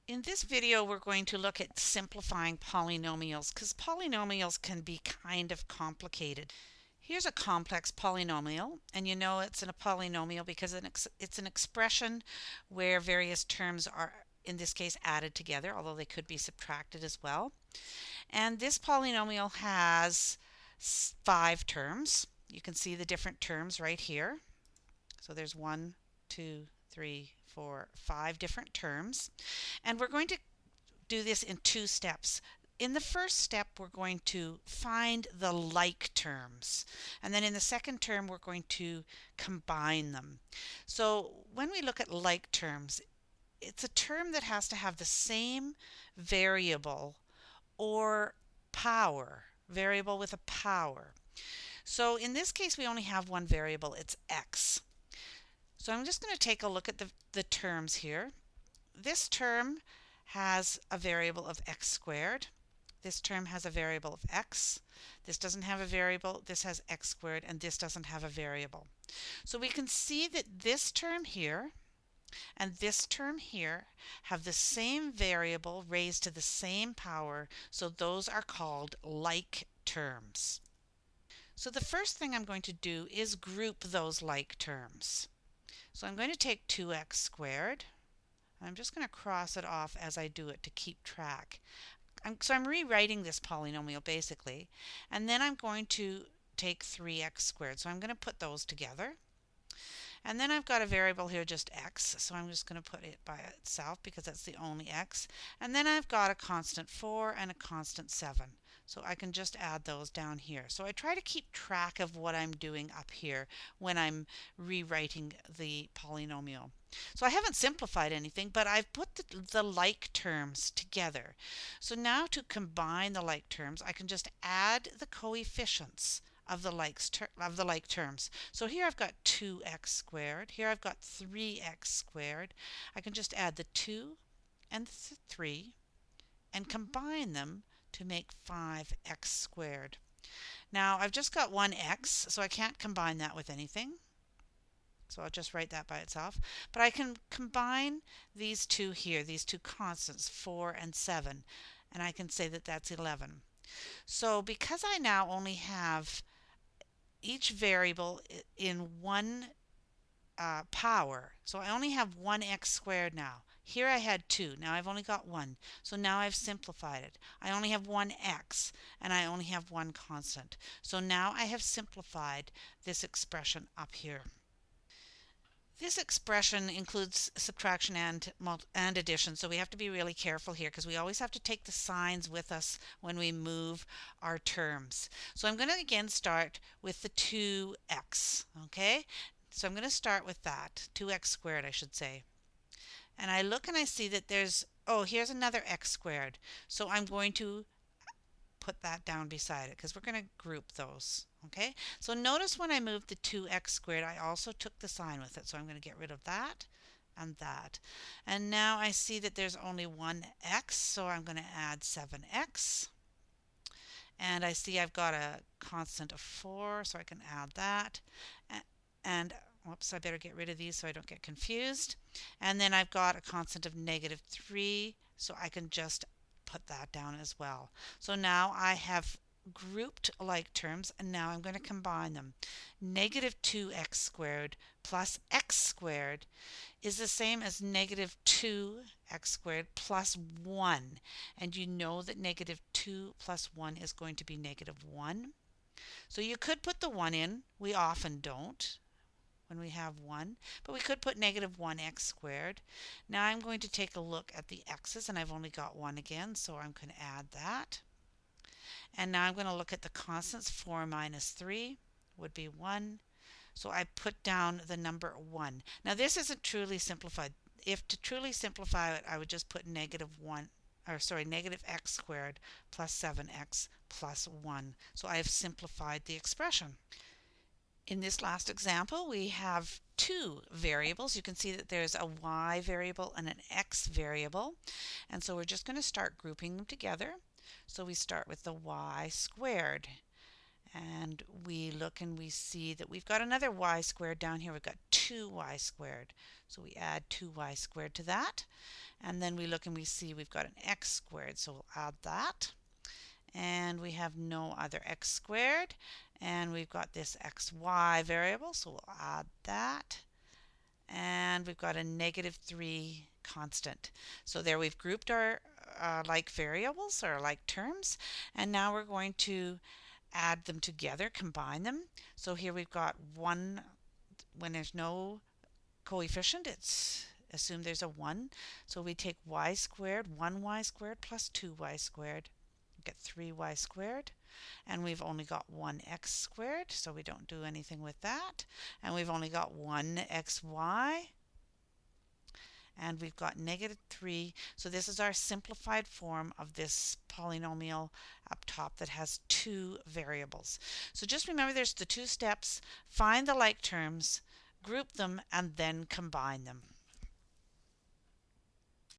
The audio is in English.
In this video, we're going to look at simplifying polynomials because polynomials can be kind of complicated. Here's a complex polynomial, and you know it's a polynomial because it's an expression where various terms are, in this case, added together, although they could be subtracted as well. And this polynomial has 5 terms. You can see the different terms right here. So there's 1, 2, 3, 4, 5 different terms. And we're going to do this in 2 steps. In the first step, we're going to find the like terms. And then in the second term, we're going to combine them. So when we look at like terms, it's a term that has to have the same variable or power, variable with a power. So in this case, we only have one variable, it's x. So I'm just going to take a look at the terms here. This term has a variable of x squared. This term has a variable of x. This doesn't have a variable. This has x squared, and this doesn't have a variable. So we can see that this term here and this term here have the same variable raised to the same power, so those are called like terms. So the first thing I'm going to do is group those like terms. So I'm going to take 2x squared. I'm just going to cross it off as I do it to keep track. So I'm rewriting this polynomial basically, and then I'm going to take 3x squared. So I'm going to put those together. And then I've got a variable here, just x, so I'm just going to put it by itself because that's the only x. And then I've got a constant 4 and a constant 7. So I can just add those down here. So I try to keep track of what I'm doing up here when I'm rewriting the polynomial. So I haven't simplified anything, but I've put the like terms together. So now to combine the like terms, I can just add the coefficients of the like terms. So here I've got 2x squared. Here I've got 3x squared. I can just add the 2 and the 3 and combine them to make 5x squared. Now I've just got one x, so I can't combine that with anything. So I'll just write that by itself. But I can combine these two here, these two constants, 4 and 7, and I can say that that's 11. So because I now only have each variable in one power. So I only have one x squared now. Here I had 2. Now I've only got 1. So now I've simplified it. I only have one x and I only have one constant. So now I have simplified this expression up here. This expression includes subtraction and addition, so we have to be really careful here because we always have to take the signs with us when we move our terms. So I'm going to again start with the 2x, okay? So I'm going to start with that, 2x squared I should say. And I look and I see that here's another x squared. So I'm going to put that down beside it because we're going to group those. Okay, so notice when I moved the 2x squared, I also took the sign with it. So I'm going to get rid of that and that. And now I see that there's only one x, so I'm going to add 7x. And I see I've got a constant of 4, so I can add that. And whoops, I better get rid of these so I don't get confused. And then I've got a constant of -3, so I can just put that down as well. So now I have grouped like terms, and now I'm going to combine them. -2x squared plus x squared is the same as -2x squared plus 1. And you know that -2 plus 1 is going to be -1. So you could put the 1 in. We often don't when we have 1, but we could put -1x squared. Now I'm going to take a look at the x's, and I've only got 1 again, so I'm going to add that. And now I'm going to look at the constants. 4 minus 3 would be 1. So I put down the number 1. Now this isn't truly simplified. If to truly simplify it, I would just put -x squared plus 7x plus 1. So I have simplified the expression. In this last example, we have 2 variables. You can see that there's a y variable and an x variable. And so we're just going to start grouping them together. So we start with the y squared. And we look and we see that we've got another y squared down here. We've got 2y squared. So we add 2y squared to that. And then we look and we see we've got an x squared. So we'll add that. And we have no other x squared. And we've got this xy variable. So we'll add that. And we've got a -3 constant. So there we've grouped our like variables or like terms. And now we're going to add them together, combine them. So here we've got 1, when there's no coefficient, it's assume there's a 1. So we take y squared, 1y squared plus 2y squared, get 3y squared. And we've only got 1x squared, so we don't do anything with that. And we've only got 1xy. And we've got -3. So this is our simplified form of this polynomial up top that has 2 variables. So just remember there's the 2 steps. Find the like terms, group them, and then combine them.